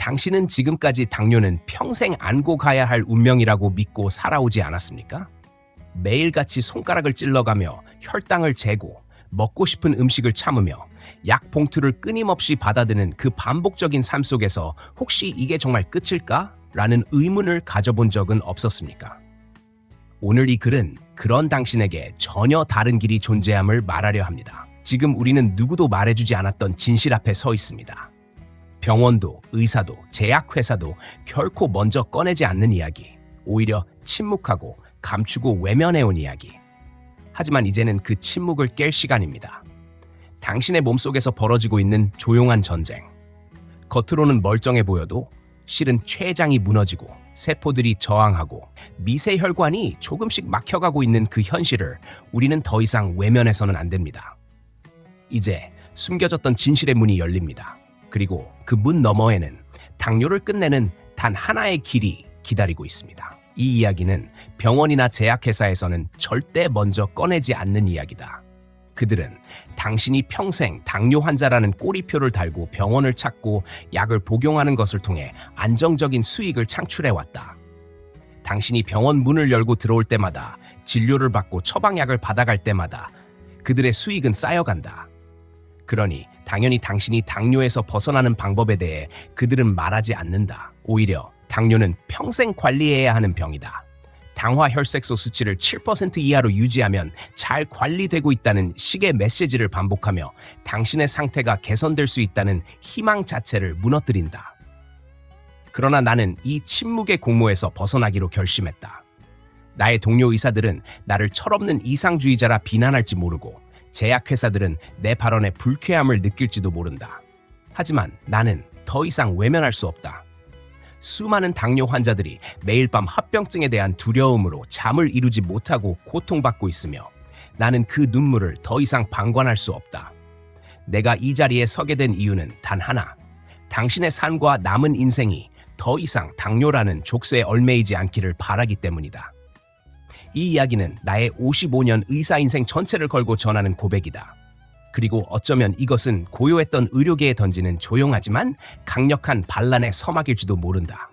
당신은 지금까지 당뇨는 평생 안고 가야 할 운명이라고 믿고 살아오지 않았습니까? 매일같이 손가락을 찔러가며 혈당을 재고 먹고 싶은 음식을 참으며 약 봉투를 끊임없이 받아드는 그 반복적인 삶 속에서 혹시 이게 정말 끝일까? 라는 의문을 가져본 적은 없었습니까? 오늘 이 글은 그런 당신에게 전혀 다른 길이 존재함을 말하려 합니다. 지금 우리는 누구도 말해주지 않았던 진실 앞에 서 있습니다. 병원도, 의사도, 제약회사도 결코 먼저 꺼내지 않는 이야기, 오히려 침묵하고 감추고 외면해온 이야기. 하지만 이제는 그 침묵을 깰 시간입니다. 당신의 몸속에서 벌어지고 있는 조용한 전쟁. 겉으로는 멀쩡해 보여도 실은 췌장이 무너지고 세포들이 저항하고 미세 혈관이 조금씩 막혀가고 있는 그 현실을 우리는 더 이상 외면해서는 안 됩니다. 이제 숨겨졌던 진실의 문이 열립니다. 그리고 그 문 너머에는 당뇨를 끝내는 단 하나의 길이 기다리고 있습니다. 이 이야기는 병원이나 제약회사에서는 절대 먼저 꺼내지 않는 이야기다. 그들은 당신이 평생 당뇨 환자라는 꼬리표를 달고 병원을 찾고 약을 복용하는 것을 통해 안정적인 수익을 창출해왔다. 당신이 병원 문을 열고 들어올 때마다 진료를 받고 처방약을 받아갈 때마다 그들의 수익은 쌓여간다. 그러니 당연히 당신이 당뇨에서 벗어나는 방법에 대해 그들은 말하지 않는다. 오히려 당뇨는 평생 관리해야 하는 병이다. 당화혈색소 수치를 7% 이하로 유지하면 잘 관리되고 있다는 식의 메시지를 반복하며 당신의 상태가 개선될 수 있다는 희망 자체를 무너뜨린다. 그러나 나는 이 침묵의 공모에서 벗어나기로 결심했다. 나의 동료 의사들은 나를 철없는 이상주의자라 비난할지 모르고 제약회사들은 내 발언에 불쾌함을 느낄지도 모른다. 하지만 나는 더 이상 외면할 수 없다. 수많은 당뇨 환자들이 매일 밤 합병증에 대한 두려움으로 잠을 이루지 못하고 고통받고 있으며 나는 그 눈물을 더 이상 방관할 수 없다. 내가 이 자리에 서게 된 이유는 단 하나. 당신의 삶과 남은 인생이 더 이상 당뇨라는 족쇄에 얽매이지 않기를 바라기 때문이다. 이 이야기는 나의 55년 의사 인생 전체를 걸고 전하는 고백이다. 그리고 어쩌면 이것은 고요했던 의료계에 던지는 조용하지만 강력한 반란의 서막일지도 모른다.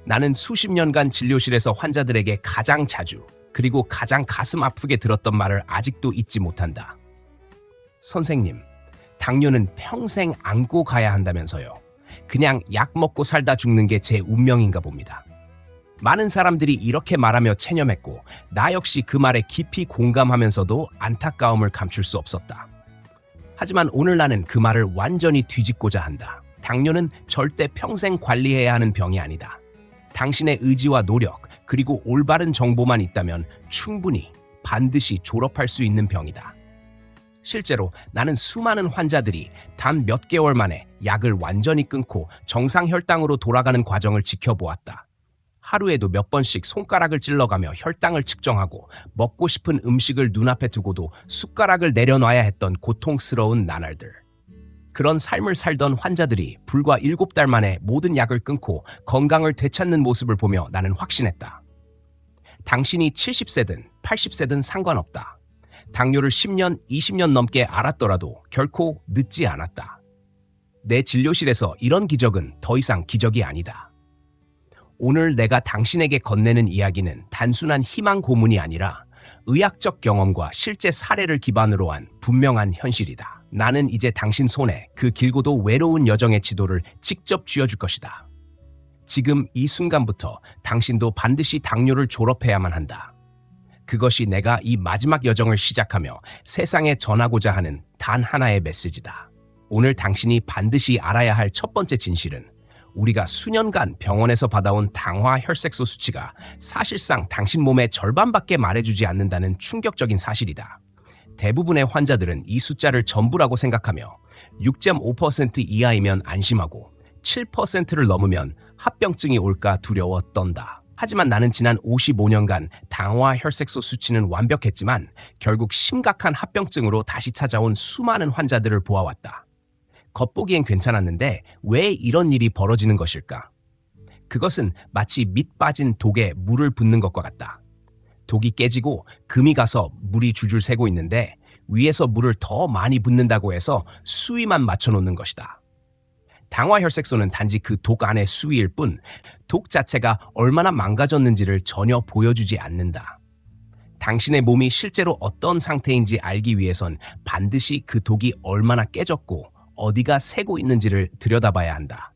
나는 수십 년간 진료실에서 환자들에게 가장 자주 그리고 가장 가슴 아프게 들었던 말을 아직도 잊지 못한다. 선생님, 당뇨는 평생 안고 가야 한다면서요. 그냥 약 먹고 살다 죽는 게 제 운명인가 봅니다. 많은 사람들이 이렇게 말하며 체념했고 나 역시 그 말에 깊이 공감하면서도 안타까움을 감출 수 없었다. 하지만 오늘 나는 그 말을 완전히 뒤집고자 한다. 당뇨는 절대 평생 관리해야 하는 병이 아니다. 당신의 의지와 노력 그리고 올바른 정보만 있다면 충분히 반드시 졸업할 수 있는 병이다. 실제로 나는 수많은 환자들이 단 몇 개월 만에 약을 완전히 끊고 정상 혈당으로 돌아가는 과정을 지켜보았다. 하루에도 몇 번씩 손가락을 찔러가며 혈당을 측정하고 먹고 싶은 음식을 눈앞에 두고도 숟가락을 내려놔야 했던 고통스러운 나날들. 그런 삶을 살던 환자들이 불과 7달 만에 모든 약을 끊고 건강을 되찾는 모습을 보며 나는 확신했다. 당신이 70세든 80세든 상관없다. 당뇨를 10년, 20년 넘게 알았더라도 결코 늦지 않았다. 내 진료실에서 이런 기적은 더 이상 기적이 아니다. 오늘 내가 당신에게 건네는 이야기는 단순한 희망 고문이 아니라 의학적 경험과 실제 사례를 기반으로 한 분명한 현실이다. 나는 이제 당신 손에 그 길고도 외로운 여정의 지도를 직접 쥐어줄 것이다. 지금 이 순간부터 당신도 반드시 당뇨를 졸업해야만 한다. 그것이 내가 이 마지막 여정을 시작하며 세상에 전하고자 하는 단 하나의 메시지다. 오늘 당신이 반드시 알아야 할 첫 번째 진실은 우리가 수년간 병원에서 받아온 당화혈색소 수치가 사실상 당신 몸의 절반밖에 말해주지 않는다는 충격적인 사실이다. 대부분의 환자들은 이 숫자를 전부라고 생각하며 6.5% 이하이면 안심하고 7%를 넘으면 합병증이 올까 두려워 떤다. 하지만 나는 지난 55년간 당화혈색소 수치는 완벽했지만 결국 심각한 합병증으로 다시 찾아온 수많은 환자들을 보아왔다. 겉보기엔 괜찮았는데 왜 이런 일이 벌어지는 것일까? 그것은 마치 밑 빠진 독에 물을 붓는 것과 같다. 독이 깨지고 금이 가서 물이 줄줄 새고 있는데 위에서 물을 더 많이 붓는다고 해서 수위만 맞춰놓는 것이다. 당화혈색소는 단지 그 독 안의 수위일 뿐 독 자체가 얼마나 망가졌는지를 전혀 보여주지 않는다. 당신의 몸이 실제로 어떤 상태인지 알기 위해선 반드시 그 독이 얼마나 깨졌고 어디가 새고 있는지를 들여다봐야 한다.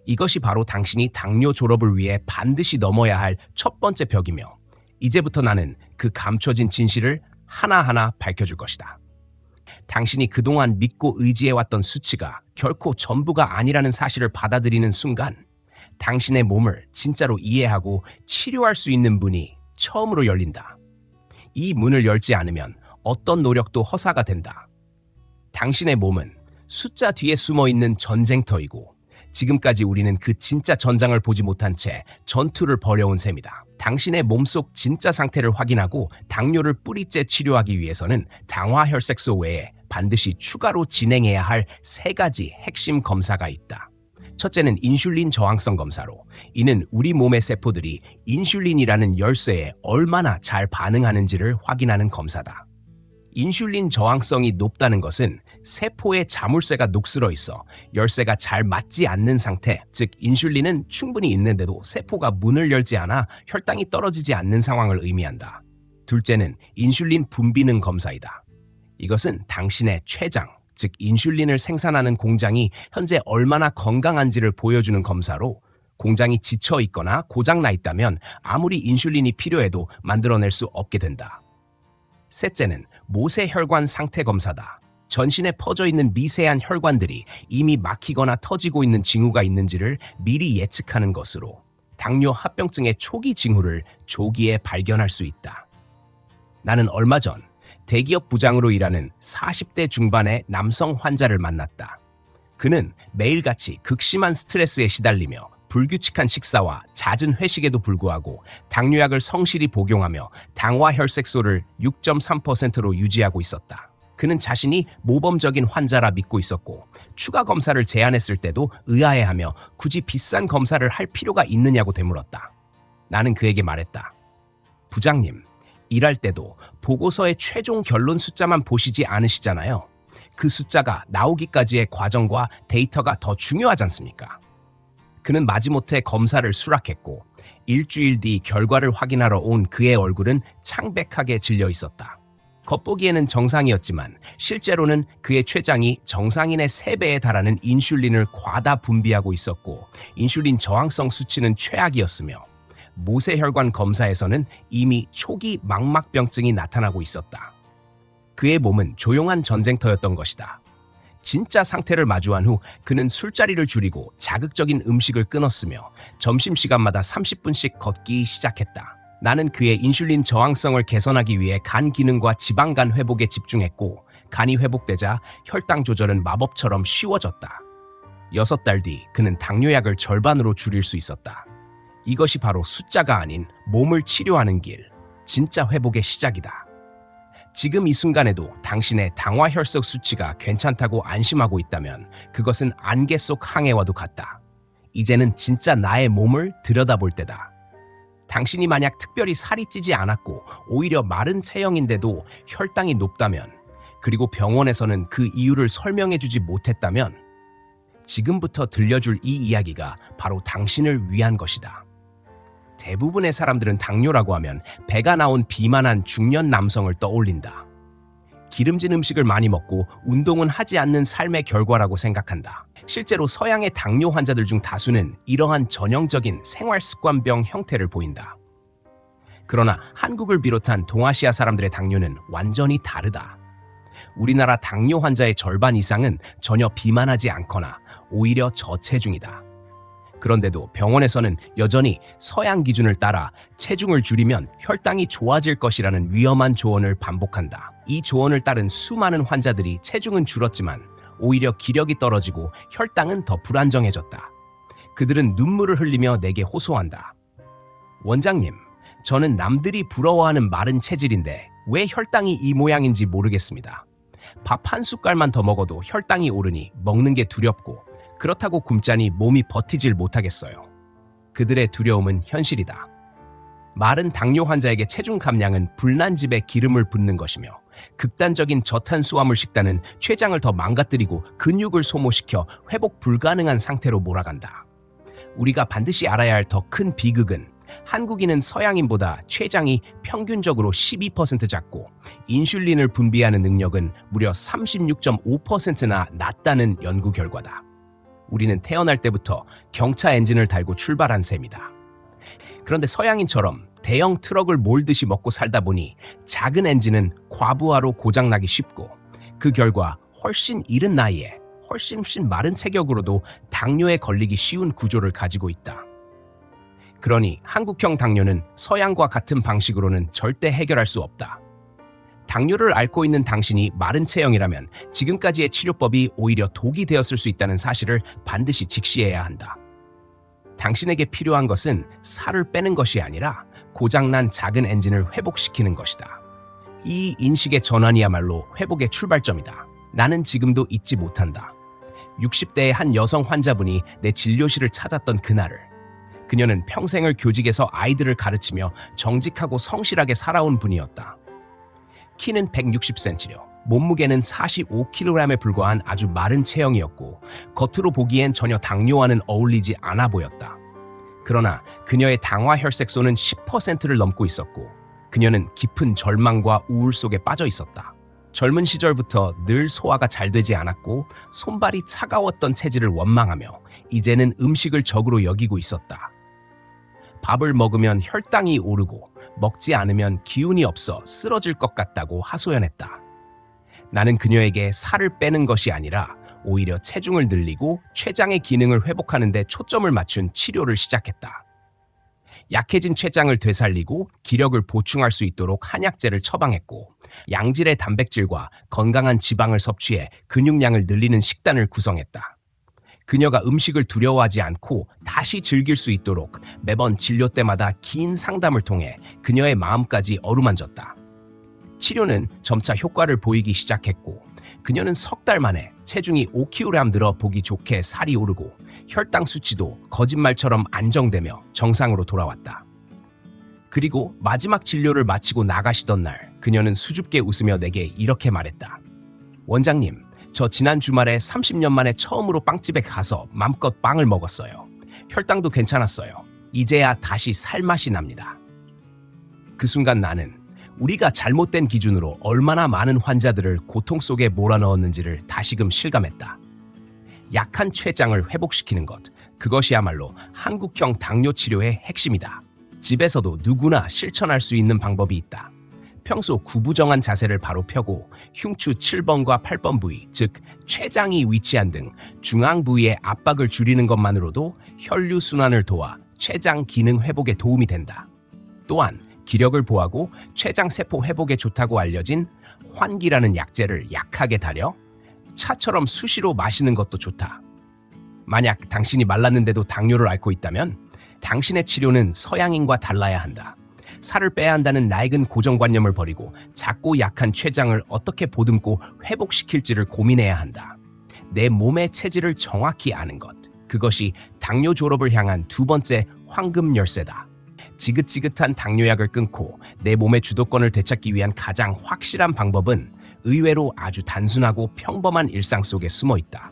이것이 바로 당신이 당뇨 졸업을 위해 반드시 넘어야 할 첫 번째 벽이며 이제부터 나는 그 감춰진 진실을 하나하나 밝혀줄 것이다. 당신이 그동안 믿고 의지해왔던 수치가 결코 전부가 아니라는 사실을 받아들이는 순간 당신의 몸을 진짜로 이해하고 치료할 수 있는 문이 처음으로 열린다. 이 문을 열지 않으면 어떤 노력도 허사가 된다. 당신의 몸은 숫자 뒤에 숨어있는 전쟁터이고 지금까지 우리는 그 진짜 전장을 보지 못한 채 전투를 벌여온 셈이다. 당신의 몸속 진짜 상태를 확인하고 당뇨를 뿌리째 치료하기 위해서는 당화혈색소 외에 반드시 추가로 진행해야 할 3가지 핵심 검사가 있다. 첫째는 인슐린 저항성 검사로, 이는 우리 몸의 세포들이 인슐린이라는 열쇠에 얼마나 잘 반응하는지를 확인하는 검사다. 인슐린 저항성이 높다는 것은 세포의 자물쇠가 녹슬어 있어 열쇠가 잘 맞지 않는 상태, 즉 인슐린은 충분히 있는데도 세포가 문을 열지 않아 혈당이 떨어지지 않는 상황을 의미한다. 둘째는 인슐린 분비능 검사이다. 이것은 당신의 췌장, 즉 인슐린을 생산하는 공장이 현재 얼마나 건강한지를 보여주는 검사로, 공장이 지쳐 있거나 고장나 있다면 아무리 인슐린이 필요해도 만들어낼 수 없게 된다. 셋째는 모세혈관 상태 검사다. 전신에 퍼져 있는 미세한 혈관들이 이미 막히거나 터지고 있는 징후가 있는지를 미리 예측하는 것으로 당뇨 합병증의 초기 징후를 조기에 발견할 수 있다. 나는 얼마 전 대기업 부장으로 일하는 40대 중반의 남성 환자를 만났다. 그는 매일같이 극심한 스트레스에 시달리며 불규칙한 식사와 잦은 회식에도 불구하고 당뇨약을 성실히 복용하며 당화혈색소를 6.3%로 유지하고 있었다. 그는 자신이 모범적인 환자라 믿고 있었고 추가 검사를 제안했을 때도 의아해하며 굳이 비싼 검사를 할 필요가 있느냐고 되물었다. 나는 그에게 말했다. 부장님, 일할 때도 보고서의 최종 결론 숫자만 보시지 않으시잖아요. 그 숫자가 나오기까지의 과정과 데이터가 더 중요하지 않습니까? 그는 마지못해 검사를 수락했고 일주일 뒤 결과를 확인하러 온 그의 얼굴은 창백하게 질려 있었다. 겉보기에는 정상이었지만 실제로는 그의 췌장이 정상인의 3배에 달하는 인슐린을 과다 분비하고 있었고 인슐린 저항성 수치는 최악이었으며 모세혈관 검사에서는 이미 초기 망막병증이 나타나고 있었다. 그의 몸은 조용한 전쟁터였던 것이다. 진짜 상태를 마주한 후 그는 술자리를 줄이고 자극적인 음식을 끊었으며 점심시간마다 30분씩 걷기 시작했다. 나는 그의 인슐린 저항성을 개선하기 위해 간 기능과 지방간 회복에 집중했고 간이 회복되자 혈당 조절은 마법처럼 쉬워졌다. 6달 뒤 그는 당뇨약을 절반으로 줄일 수 있었다. 이것이 바로 숫자가 아닌 몸을 치료하는 길, 진짜 회복의 시작이다. 지금 이 순간에도 당신의 당화혈색 수치가 괜찮다고 안심하고 있다면 그것은 안개 속 항해와도 같다. 이제는 진짜 나의 몸을 들여다볼 때다. 당신이 만약 특별히 살이 찌지 않았고 오히려 마른 체형인데도 혈당이 높다면, 그리고 병원에서는 그 이유를 설명해주지 못했다면 지금부터 들려줄 이 이야기가 바로 당신을 위한 것이다. 대부분의 사람들은 당뇨라고 하면 배가 나온 비만한 중년 남성을 떠올린다. 기름진 음식을 많이 먹고 운동은 하지 않는 삶의 결과라고 생각한다. 실제로 서양의 당뇨 환자들 중 다수는 이러한 전형적인 생활습관병 형태를 보인다. 그러나 한국을 비롯한 동아시아 사람들의 당뇨는 완전히 다르다. 우리나라 당뇨 환자의 절반 이상은 전혀 비만하지 않거나 오히려 저체중이다. 그런데도 병원에서는 여전히 서양 기준을 따라 체중을 줄이면 혈당이 좋아질 것이라는 위험한 조언을 반복한다. 이 조언을 따른 수많은 환자들이 체중은 줄었지만 오히려 기력이 떨어지고 혈당은 더 불안정해졌다. 그들은 눈물을 흘리며 내게 호소한다. 원장님, 저는 남들이 부러워하는 마른 체질인데 왜 혈당이 이 모양인지 모르겠습니다. 밥 한 숟갈만 더 먹어도 혈당이 오르니 먹는 게 두렵고 그렇다고 굶자니 몸이 버티질 못하겠어요. 그들의 두려움은 현실이다. 마른 당뇨 환자에게 체중 감량은 불난 집에 기름을 붓는 것이며 극단적인 저탄수화물 식단은 췌장을 더 망가뜨리고 근육을 소모시켜 회복 불가능한 상태로 몰아간다. 우리가 반드시 알아야 할 더 큰 비극은 한국인은 서양인보다 췌장이 평균적으로 12% 작고 인슐린을 분비하는 능력은 무려 36.5%나 낮다는 연구 결과다. 우리는 태어날 때부터 경차 엔진을 달고 출발한 셈이다. 그런데 서양인처럼 대형 트럭을 몰듯이 먹고 살다 보니 작은 엔진은 과부하로 고장나기 쉽고 그 결과 훨씬 이른 나이에 훨씬 마른 체격으로도 당뇨에 걸리기 쉬운 구조를 가지고 있다. 그러니 한국형 당뇨는 서양과 같은 방식으로는 절대 해결할 수 없다. 당뇨를 앓고 있는 당신이 마른 체형이라면 지금까지의 치료법이 오히려 독이 되었을 수 있다는 사실을 반드시 직시해야 한다. 당신에게 필요한 것은 살을 빼는 것이 아니라 고장난 작은 엔진을 회복시키는 것이다. 이 인식의 전환이야말로 회복의 출발점이다. 나는 지금도 잊지 못한다. 60대의 한 여성 환자분이 내 진료실을 찾았던 그날을. 그녀는 평생을 교직에서 아이들을 가르치며 정직하고 성실하게 살아온 분이었다. 키는 160cm며 몸무게는 45kg에 불과한 아주 마른 체형이었고 겉으로 보기엔 전혀 당뇨와는 어울리지 않아 보였다. 그러나 그녀의 당화 혈색소는 10%를 넘고 있었고 그녀는 깊은 절망과 우울 속에 빠져 있었다. 젊은 시절부터 늘 소화가 잘 되지 않았고 손발이 차가웠던 체질을 원망하며 이제는 음식을 적으로 여기고 있었다. 밥을 먹으면 혈당이 오르고 먹지 않으면 기운이 없어 쓰러질 것 같다고 하소연했다. 나는 그녀에게 살을 빼는 것이 아니라 오히려 체중을 늘리고 췌장의 기능을 회복하는 데 초점을 맞춘 치료를 시작했다. 약해진 췌장을 되살리고 기력을 보충할 수 있도록 한약재를 처방했고 양질의 단백질과 건강한 지방을 섭취해 근육량을 늘리는 식단을 구성했다. 그녀가 음식을 두려워하지 않고 다시 즐길 수 있도록 매번 진료 때마다 긴 상담을 통해 그녀의 마음까지 어루만졌다. 치료는 점차 효과를 보이기 시작했고 그녀는 석 달 만에 체중이 5kg 늘어 보기 좋게 살이 오르고 혈당 수치도 거짓말처럼 안정되며 정상으로 돌아왔다. 그리고 마지막 진료를 마치고 나가시던 날 그녀는 수줍게 웃으며 내게 이렇게 말했다. 원장님, 저 지난 주말에 30년 만에 처음으로 빵집에 가서 맘껏 빵을 먹었어요. 혈당도 괜찮았어요. 이제야 다시 살맛이 납니다. 그 순간 나는 우리가 잘못된 기준으로 얼마나 많은 환자들을 고통 속에 몰아넣었는지를 다시금 실감했다. 약한 췌장을 회복시키는 것, 그것이야말로 한국형 당뇨 치료의 핵심이다. 집에서도 누구나 실천할 수 있는 방법이 있다. 평소 구부정한 자세를 바로 펴고 흉추 7번과 8번 부위, 즉 췌장이 위치한 등 중앙 부위의 압박을 줄이는 것만으로도 혈류순환을 도와 췌장 기능 회복에 도움이 된다. 또한 기력을 보하고 췌장 세포 회복에 좋다고 알려진 환기라는 약재를 약하게 달여 차처럼 수시로 마시는 것도 좋다. 만약 당신이 말랐는데도 당뇨를 앓고 있다면 당신의 치료는 서양인과 달라야 한다. 살을 빼야 한다는 낡은 고정관념을 버리고 작고 약한 췌장을 어떻게 보듬고 회복시킬지를 고민해야 한다. 내 몸의 체질을 정확히 아는 것, 그것이 당뇨 졸업을 향한 두 번째 황금 열쇠다. 지긋지긋한 당뇨약을 끊고 내 몸의 주도권을 되찾기 위한 가장 확실한 방법은 의외로 아주 단순하고 평범한 일상 속에 숨어 있다.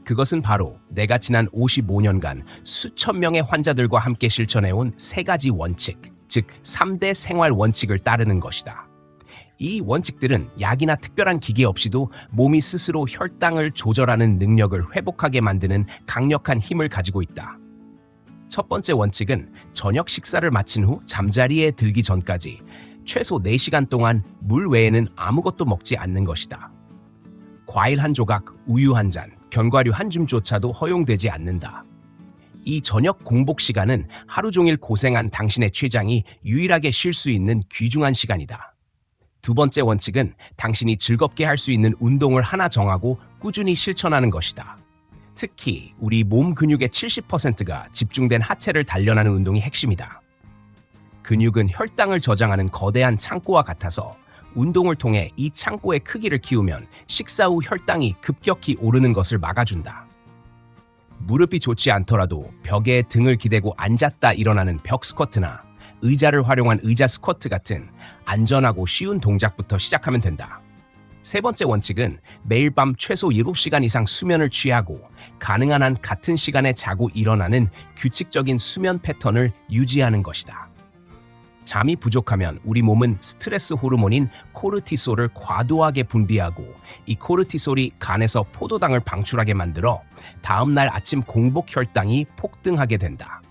그것은 바로 내가 지난 55년간 수천 명의 환자들과 함께 실천해온 세 가지 원칙, 즉 3대 생활 원칙을 따르는 것이다. 이 원칙들은 약이나 특별한 기계 없이도 몸이 스스로 혈당을 조절하는 능력을 회복하게 만드는 강력한 힘을 가지고 있다. 첫 번째 원칙은 저녁 식사를 마친 후 잠자리에 들기 전까지 최소 4시간 동안 물 외에는 아무것도 먹지 않는 것이다. 과일 한 조각, 우유 한 잔, 견과류 한 줌조차도 허용되지 않는다. 이 저녁 공복 시간은 하루 종일 고생한 당신의 췌장이 유일하게 쉴 수 있는 귀중한 시간이다. 두 번째 원칙은 당신이 즐겁게 할 수 있는 운동을 하나 정하고 꾸준히 실천하는 것이다. 특히 우리 몸 근육의 70%가 집중된 하체를 단련하는 운동이 핵심이다. 근육은 혈당을 저장하는 거대한 창고와 같아서 운동을 통해 이 창고의 크기를 키우면 식사 후 혈당이 급격히 오르는 것을 막아준다. 무릎이 좋지 않더라도 벽에 등을 기대고 앉았다 일어나는 벽 스쿼트나 의자를 활용한 의자 스쿼트 같은 안전하고 쉬운 동작부터 시작하면 된다. 세 번째 원칙은 매일 밤 최소 7시간 이상 수면을 취하고 가능한 한 같은 시간에 자고 일어나는 규칙적인 수면 패턴을 유지하는 것이다. 잠이 부족하면 우리 몸은 스트레스 호르몬인 코르티솔을 과도하게 분비하고 이 코르티솔이 간에서 포도당을 방출하게 만들어 다음날 아침 공복 혈당이 폭등하게 된다.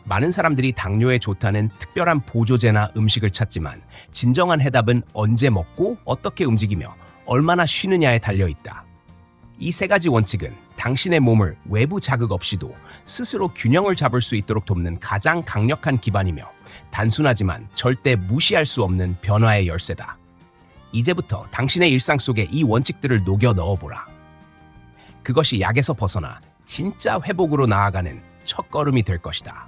많은 사람들이 당뇨에 좋다는 특별한 보조제나 음식을 찾지만 진정한 해답은 언제 먹고 어떻게 움직이며 얼마나 쉬느냐에 달려있다. 이 세 가지 원칙은 당신의 몸을 외부 자극 없이도 스스로 균형을 잡을 수 있도록 돕는 가장 강력한 기반이며 단순하지만 절대 무시할 수 없는 변화의 열쇠다. 이제부터 당신의 일상 속에 이 원칙들을 녹여 넣어보라. 그것이 약에서 벗어나 진짜 회복으로 나아가는 첫걸음이 될 것이다.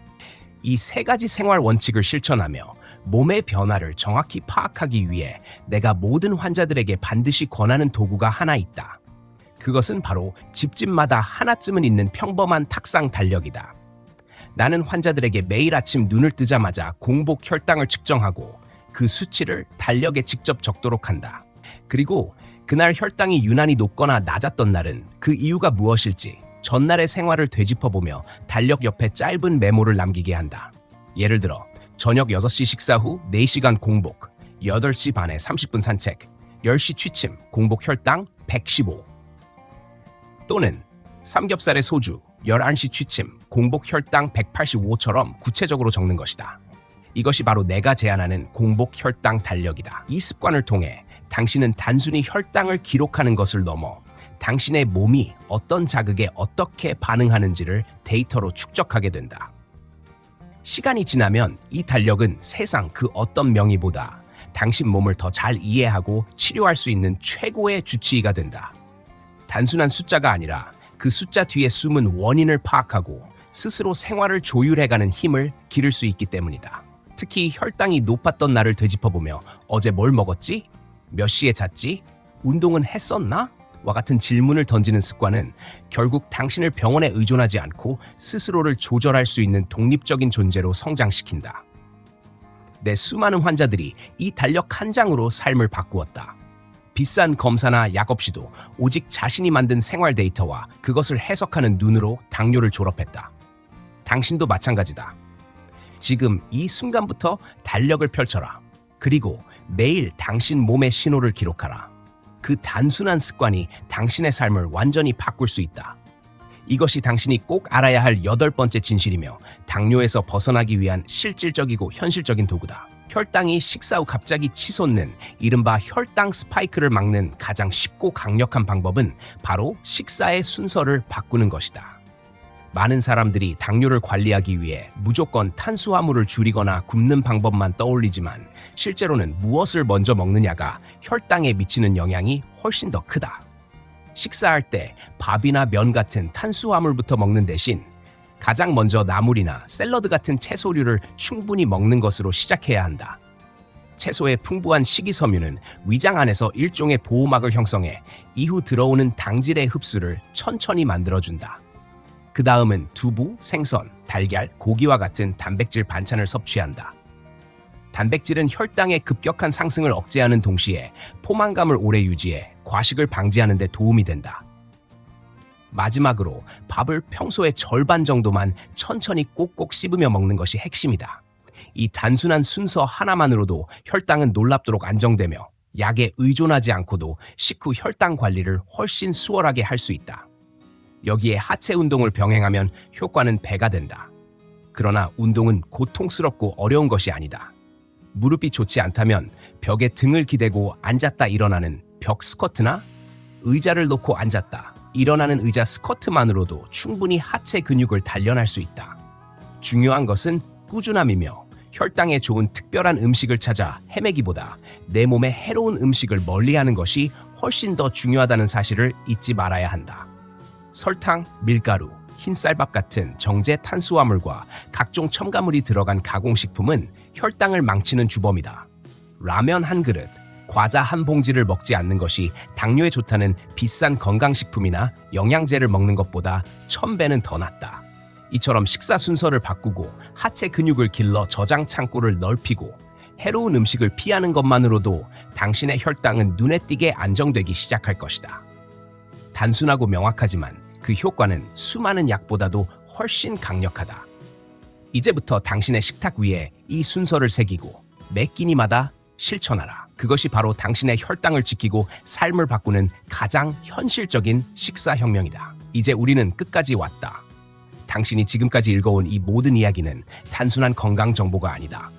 이 세 가지 생활 원칙을 실천하며 몸의 변화를 정확히 파악하기 위해 내가 모든 환자들에게 반드시 권하는 도구가 하나 있다. 그것은 바로 집집마다 하나쯤은 있는 평범한 탁상 달력이다. 나는 환자들에게 매일 아침 눈을 뜨자마자 공복 혈당을 측정하고 그 수치를 달력에 직접 적도록 한다. 그리고 그날 혈당이 유난히 높거나 낮았던 날은 그 이유가 무엇일지 전날의 생활을 되짚어보며 달력 옆에 짧은 메모를 남기게 한다. 예를 들어 저녁 6시 식사 후 4시간 공복, 8시 반에 30분 산책, 10시 취침, 공복 혈당 115. 또는 삼겹살에 소주, 11시 취침, 공복 혈당 185처럼 구체적으로 적는 것이다. 이것이 바로 내가 제안하는 공복 혈당 달력이다. 이 습관을 통해 당신은 단순히 혈당을 기록하는 것을 넘어 당신의 몸이 어떤 자극에 어떻게 반응하는지를 데이터로 축적하게 된다. 시간이 지나면 이 달력은 세상 그 어떤 명의보다 당신 몸을 더 잘 이해하고 치료할 수 있는 최고의 주치의가 된다. 단순한 숫자가 아니라 그 숫자 뒤에 숨은 원인을 파악하고 스스로 생활을 조율해가는 힘을 기를 수 있기 때문이다. 특히 혈당이 높았던 날을 되짚어보며 어제 뭘 먹었지? 몇 시에 잤지? 운동은 했었나? 와 같은 질문을 던지는 습관은 결국 당신을 병원에 의존하지 않고 스스로를 조절할 수 있는 독립적인 존재로 성장시킨다. 내 수많은 환자들이 이 달력 한 장으로 삶을 바꾸었다. 비싼 검사나 약 없이도 오직 자신이 만든 생활 데이터와 그것을 해석하는 눈으로 당뇨를 졸업했다. 당신도 마찬가지다. 지금 이 순간부터 달력을 펼쳐라. 그리고 매일 당신 몸의 신호를 기록하라. 그 단순한 습관이 당신의 삶을 완전히 바꿀 수 있다. 이것이 당신이 꼭 알아야 할 8번째 진실이며 당뇨에서 벗어나기 위한 실질적이고 현실적인 도구다. 혈당이 식사 후 갑자기 치솟는 이른바 혈당 스파이크를 막는 가장 쉽고 강력한 방법은 바로 식사의 순서를 바꾸는 것이다. 많은 사람들이 당뇨를 관리하기 위해 무조건 탄수화물을 줄이거나 굶는 방법만 떠올리지만 실제로는 무엇을 먼저 먹느냐가 혈당에 미치는 영향이 훨씬 더 크다. 식사할 때 밥이나 면 같은 탄수화물부터 먹는 대신 가장 먼저 나물이나 샐러드 같은 채소류를 충분히 먹는 것으로 시작해야 한다. 채소의 풍부한 식이섬유는 위장 안에서 일종의 보호막을 형성해 이후 들어오는 당질의 흡수를 천천히 만들어준다. 그 다음은 두부, 생선, 달걀, 고기와 같은 단백질 반찬을 섭취한다. 단백질은 혈당의 급격한 상승을 억제하는 동시에 포만감을 오래 유지해 과식을 방지하는 데 도움이 된다. 마지막으로 밥을 평소의 절반 정도만 천천히 꼭꼭 씹으며 먹는 것이 핵심이다. 이 단순한 순서 하나만으로도 혈당은 놀랍도록 안정되며 약에 의존하지 않고도 식후 혈당 관리를 훨씬 수월하게 할 수 있다. 여기에 하체 운동을 병행하면 효과는 배가 된다. 그러나 운동은 고통스럽고 어려운 것이 아니다. 무릎이 좋지 않다면 벽에 등을 기대고 앉았다 일어나는 벽 스쿼트나 의자를 놓고 앉았다 일어나는 의자 스쿼트만으로도 충분히 하체 근육을 단련할 수 있다. 중요한 것은 꾸준함이며 혈당에 좋은 특별한 음식을 찾아 헤매기보다 내 몸에 해로운 음식을 멀리하는 것이 훨씬 더 중요하다는 사실을 잊지 말아야 한다. 설탕, 밀가루, 흰쌀밥 같은 정제 탄수화물과 각종 첨가물이 들어간 가공식품은 혈당을 망치는 주범이다. 라면 한 그릇, 과자 한 봉지를 먹지 않는 것이 당뇨에 좋다는 비싼 건강식품이나 영양제를 먹는 것보다 1000배는 더 낫다. 이처럼 식사 순서를 바꾸고 하체 근육을 길러 저장 창고를 넓히고 해로운 음식을 피하는 것만으로도 당신의 혈당은 눈에 띄게 안정되기 시작할 것이다. 단순하고 명확하지만 그 효과는 수많은 약보다도 훨씬 강력하다. 이제부터 당신의 식탁 위에 이 순서를 새기고 매 끼니마다 실천하라. 그것이 바로 당신의 혈당을 지키고 삶을 바꾸는 가장 현실적인 식사혁명이다. 이제 우리는 끝까지 왔다. 당신이 지금까지 읽어온 이 모든 이야기는 단순한 건강 정보가 아니다.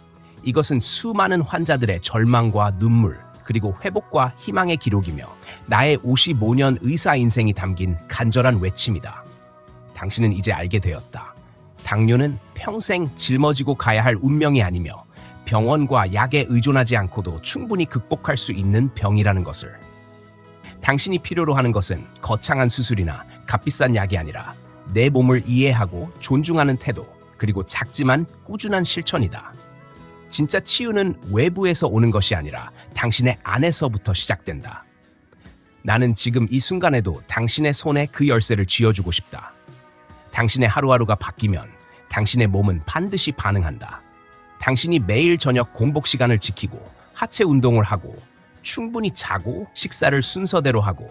이것은 수많은 환자들의 절망과 눈물, 그리고 회복과 희망의 기록이며 나의 55년 의사 인생이 담긴 간절한 외침이다. 당신은 이제 알게 되었다. 당뇨는 평생 짊어지고 가야 할 운명이 아니며 병원과 약에 의존하지 않고도 충분히 극복할 수 있는 병이라는 것을. 당신이 필요로 하는 것은 거창한 수술이나 값비싼 약이 아니라 내 몸을 이해하고 존중하는 태도, 그리고 작지만 꾸준한 실천이다. 진짜 치유는 외부에서 오는 것이 아니라 당신의 안에서부터 시작된다. 나는 지금 이 순간에도 당신의 손에 그 열쇠를 쥐어주고 싶다. 당신의 하루하루가 바뀌면 당신의 몸은 반드시 반응한다. 당신이 매일 저녁 공복 시간을 지키고 하체 운동을 하고 충분히 자고 식사를 순서대로 하고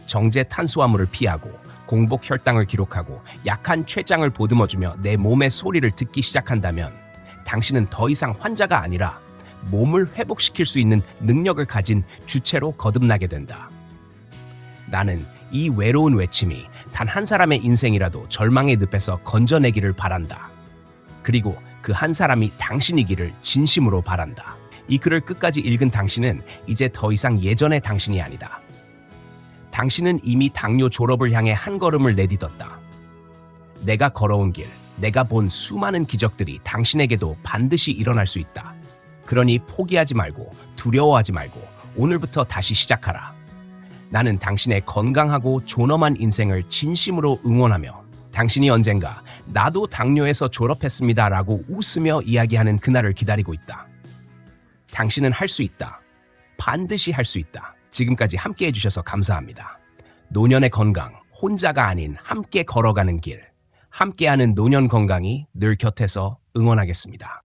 정제 탄수화물을 피하고 공복 혈당을 기록하고 약한 췌장을 보듬어주며 내 몸의 소리를 듣기 시작한다면 당신은 더 이상 환자가 아니라 몸을 회복시킬 수 있는 능력을 가진 주체로 거듭나게 된다. 나는 이 외로운 외침이 단 한 사람의 인생이라도 절망의 늪에서 건져내기를 바란다. 그리고 그 한 사람이 당신이기를 진심으로 바란다. 이 글을 끝까지 읽은 당신은 이제 더 이상 예전의 당신이 아니다. 당신은 이미 당뇨 졸업을 향해 한 걸음을 내딛었다. 내가 걸어온 길, 내가 본 수많은 기적들이 당신에게도 반드시 일어날 수 있다. 그러니 포기하지 말고 두려워하지 말고 오늘부터 다시 시작하라. 나는 당신의 건강하고 존엄한 인생을 진심으로 응원하며 당신이 언젠가 나도 당뇨에서 졸업했습니다 라고 웃으며 이야기하는 그날을 기다리고 있다. 당신은 할 수 있다. 반드시 할 수 있다. 지금까지 함께 해주셔서 감사합니다. 노년의 건강, 혼자가 아닌 함께 걸어가는 길. 함께하는 노년 건강이 늘 곁에서 응원하겠습니다.